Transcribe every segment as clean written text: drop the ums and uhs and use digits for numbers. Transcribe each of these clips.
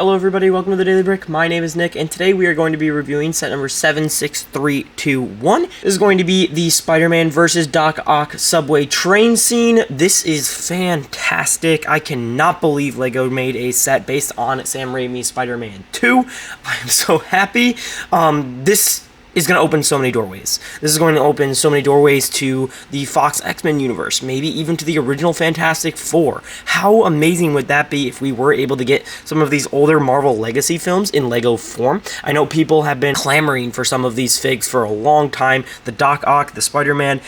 Hello everybody, welcome to the Daily Brick. My name is Nick, and today we are going to be reviewing set number 76321. This is going to be the Spider-Man vs. Doc Ock subway train scene. This is fantastic. I cannot believe LEGO made a set based on Sam Raimi's Spider-Man 2. I am so happy. This is going to open so many doorways. This is going to open so many doorways to the Fox X-Men universe, maybe even to the original Fantastic Four. How amazing would that be if we were able to get some of these older Marvel Legacy films in LEGO form? I know people have been clamoring for some of these figs for a long time. The Doc Ock, the Spider-Man,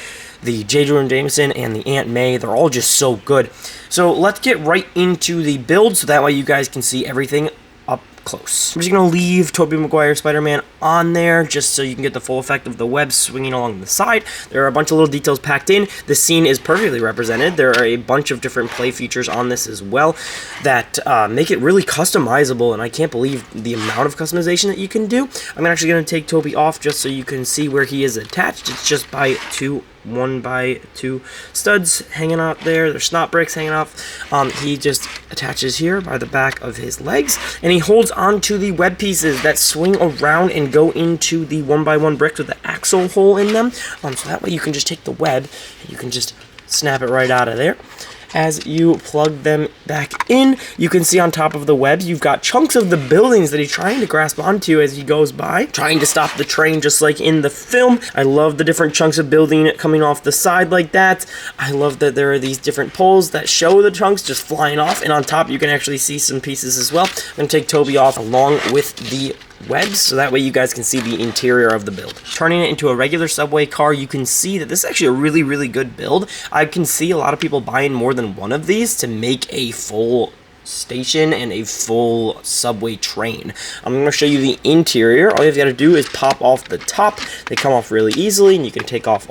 the J. Jonah Jameson, and the Aunt May, they're all just so good. So let's get right into the build so that way you guys can see everything up close. I'm just going to leave Tobey Maguire Spider-Man on there just so you can get the full effect of the web swinging along the side. There are a bunch of little details packed in. The scene is perfectly represented. There are a bunch of different play features on this as well that make it really customizable, and I can't believe the amount of customization that you can do. I'm actually going to take Tobey off just so you can see where he is attached. It's just by 1x2 studs hanging out there. There's snot bricks hanging off. He just attaches here by the back of his legs, and he holds onto the web pieces that swing around and go into the 1x1 bricks with the axle hole in them. So that way you can just take the web and you can just snap it right out of there. As you plug them back in, you can see on top of the webs, you've got chunks of the buildings that he's trying to grasp onto as he goes by, trying to stop the train just like in the film. I love the different chunks of building coming off the side like that. I love that there are these different poles that show the chunks just flying off, and on top you can actually see some pieces as well. I'm going to take Tobey off along with the webs so that way you guys can see the interior of the build. Turning it into a regular subway car, you can see that this is actually a really good build. I can see a lot of people buying more than one of these to make a full station and a full subway train. I'm going to show you the interior. All you've got to do is pop off the top. They come off really easily, and you can take off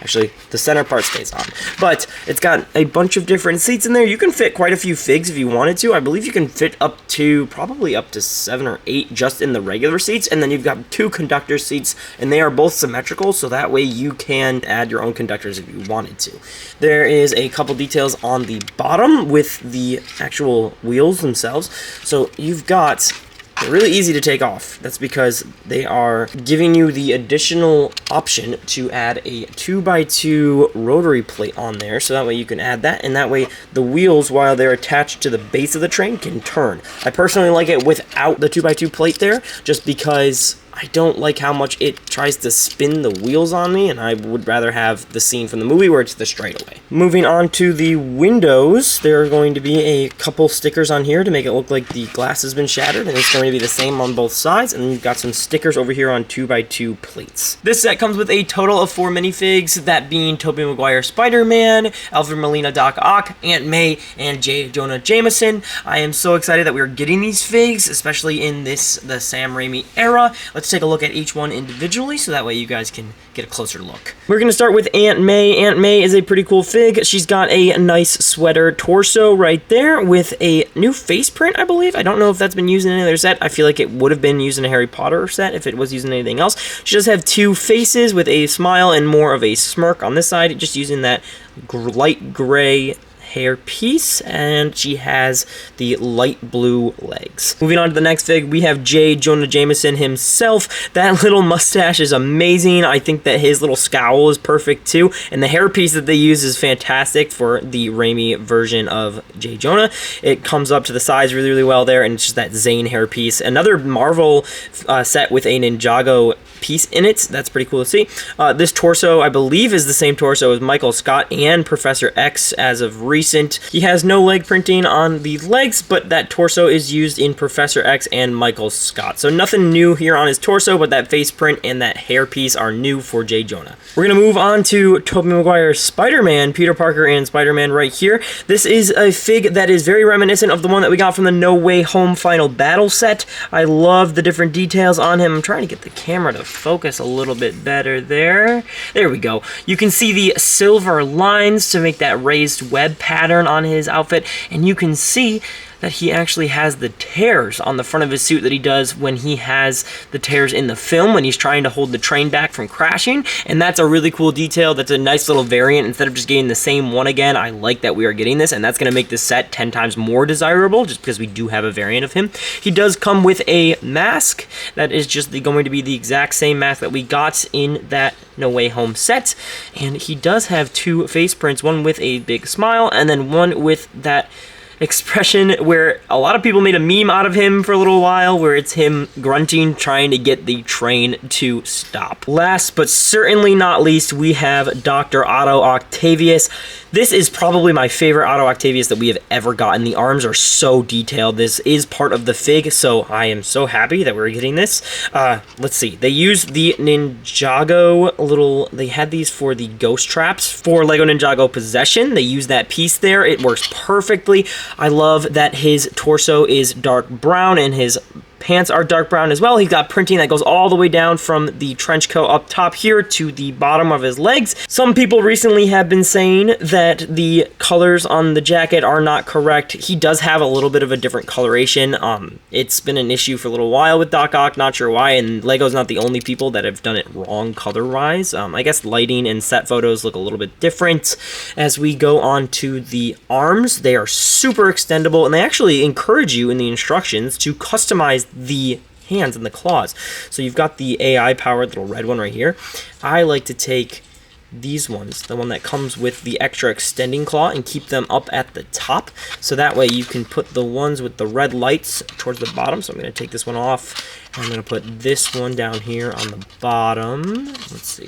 actually the center part stays on. But it's got a bunch of different seats in there. You can fit quite a few figs if you wanted to. I believe you can fit probably up to 7 or 8 just in the regular seats, and then you've got 2 conductor seats, and they are both symmetrical, so that way you can add your own conductors if you wanted to. There is a couple details on the bottom with the actual wheels themselves. So you've got, they're really easy to take off. That's because they are giving you the additional option to add a 2x2 rotary plate on there, so that way you can add that, and that way the wheels, while they're attached to the base of the train, can turn. I personally like it without the 2x2 plate there, just because I don't like how much it tries to spin the wheels on me, and I would rather have the scene from the movie where it's the straightaway. Moving on to the windows, there are going to be a couple stickers on here to make it look like the glass has been shattered, and it's going to be the same on both sides, and then you've got some stickers over here on 2x2 plates. This set comes with a total of 4 minifigs, that being Tobey Maguire Spider-Man, Alfred Molina Doc Ock, Aunt May, and J. Jonah Jameson. I am so excited that we are getting these figs, especially in the Sam Raimi era. Let's take a look at each one individually so that way you guys can get a closer look. We're going to start with Aunt May. Aunt May is a pretty cool fig. She's got a nice sweater torso right there with a new face print, I believe. I don't know if that's been used in any other set. I feel like it would have been used in a Harry Potter set if it was used in anything else. She does have 2 faces with a smile and more of a smirk on this side, just using that light gray hair piece, and she has the light blue legs. Moving on to the next fig, we have J. Jonah Jameson himself. That little mustache is amazing. I think that his little scowl is perfect too, and the hair piece that they use is fantastic for the Raimi version of J. Jonah. It comes up to the sides really well there, and it's just that Zane hair piece. Another Marvel set with a Ninjago piece in it. That's pretty cool to see. This torso, I believe, is the same torso as Michael Scott and Professor X as of recent. He has no leg printing on the legs, but that torso is used in Professor X and Michael Scott. So nothing new here on his torso, but that face print and that hair piece are new for J. Jonah. We're going to move on to Tobey Maguire's Spider-Man, Peter Parker and Spider-Man right here. This is a fig that is very reminiscent of the one that we got from the No Way Home Final Battle set. I love the different details on him. I'm trying to get the camera to focus a little bit better there. There we go. You can see the silver lines to make that raised web pattern on his outfit, and you can see that he actually has the tears on the front of his suit that he does when he has the tears in the film when he's trying to hold the train back from crashing. And that's a really cool detail. That's a nice little variant. Instead of just getting the same one again, I like that we are getting this, and that's going to make this set 10 times more desirable just because we do have a variant of him. He does come with a mask that is just going to be the exact same mask that we got in that No Way Home set, and he does have two face prints, one with a big smile and then one with that expression where a lot of people made a meme out of him for a little while, where it's him grunting, trying to get the train to stop. Last but certainly not least, we have Dr. Otto Octavius. This is probably my favorite Otto Octavius that we have ever gotten. The arms are so detailed. This is part of the fig, so I am so happy that we're getting this. Let's see. They used the Ninjago they had these for the ghost traps for Lego Ninjago Possession. They used that piece there. It works perfectly. I love that his torso is dark brown and his pants are dark brown as well. He's got printing that goes all the way down from the trench coat up top here to the bottom of his legs. Some people recently have been saying that the colors on the jacket are not correct. He does have a little bit of a different coloration. It's been an issue for a little while with Doc Ock, not sure why, and Lego's not the only people that have done it wrong color-wise. I guess lighting and set photos look a little bit different. As we go on to the arms, they are super extendable, and they actually encourage you in the instructions to customize the hands and the claws. So you've got the AI powered little red one right here. I like to take these ones, the one that comes with the extra extending claw, and keep them up at the top, so that way you can put the ones with the red lights towards the bottom. So I'm going to take this one off, and I'm going to put this one down here on the bottom. Let's see.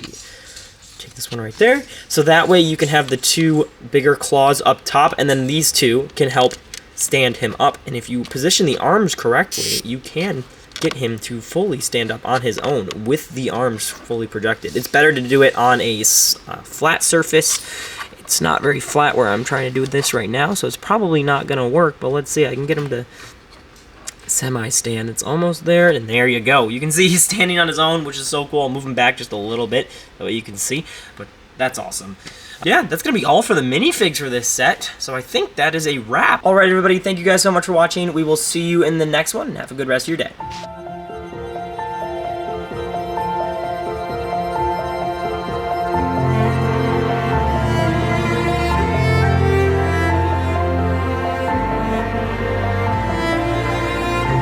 Take this one right there. So that way you can have the two bigger claws up top, and then these two can help stand him up. And if you position the arms correctly, you can get him to fully stand up on his own with the arms fully projected. It's better to do it on a flat surface. It's not very flat where I'm trying to do this right now, so it's probably not going to work, but let's see. I can get him to semi-stand. It's almost there, and there you go. You can see he's standing on his own, which is so cool. I'll move him back just a little bit, that way you can see, but that's awesome. Yeah, that's going to be all for the minifigs for this set, so I think that is a wrap. Alright everybody, thank you guys so much for watching. We will see you in the next one, and have a good rest of your day.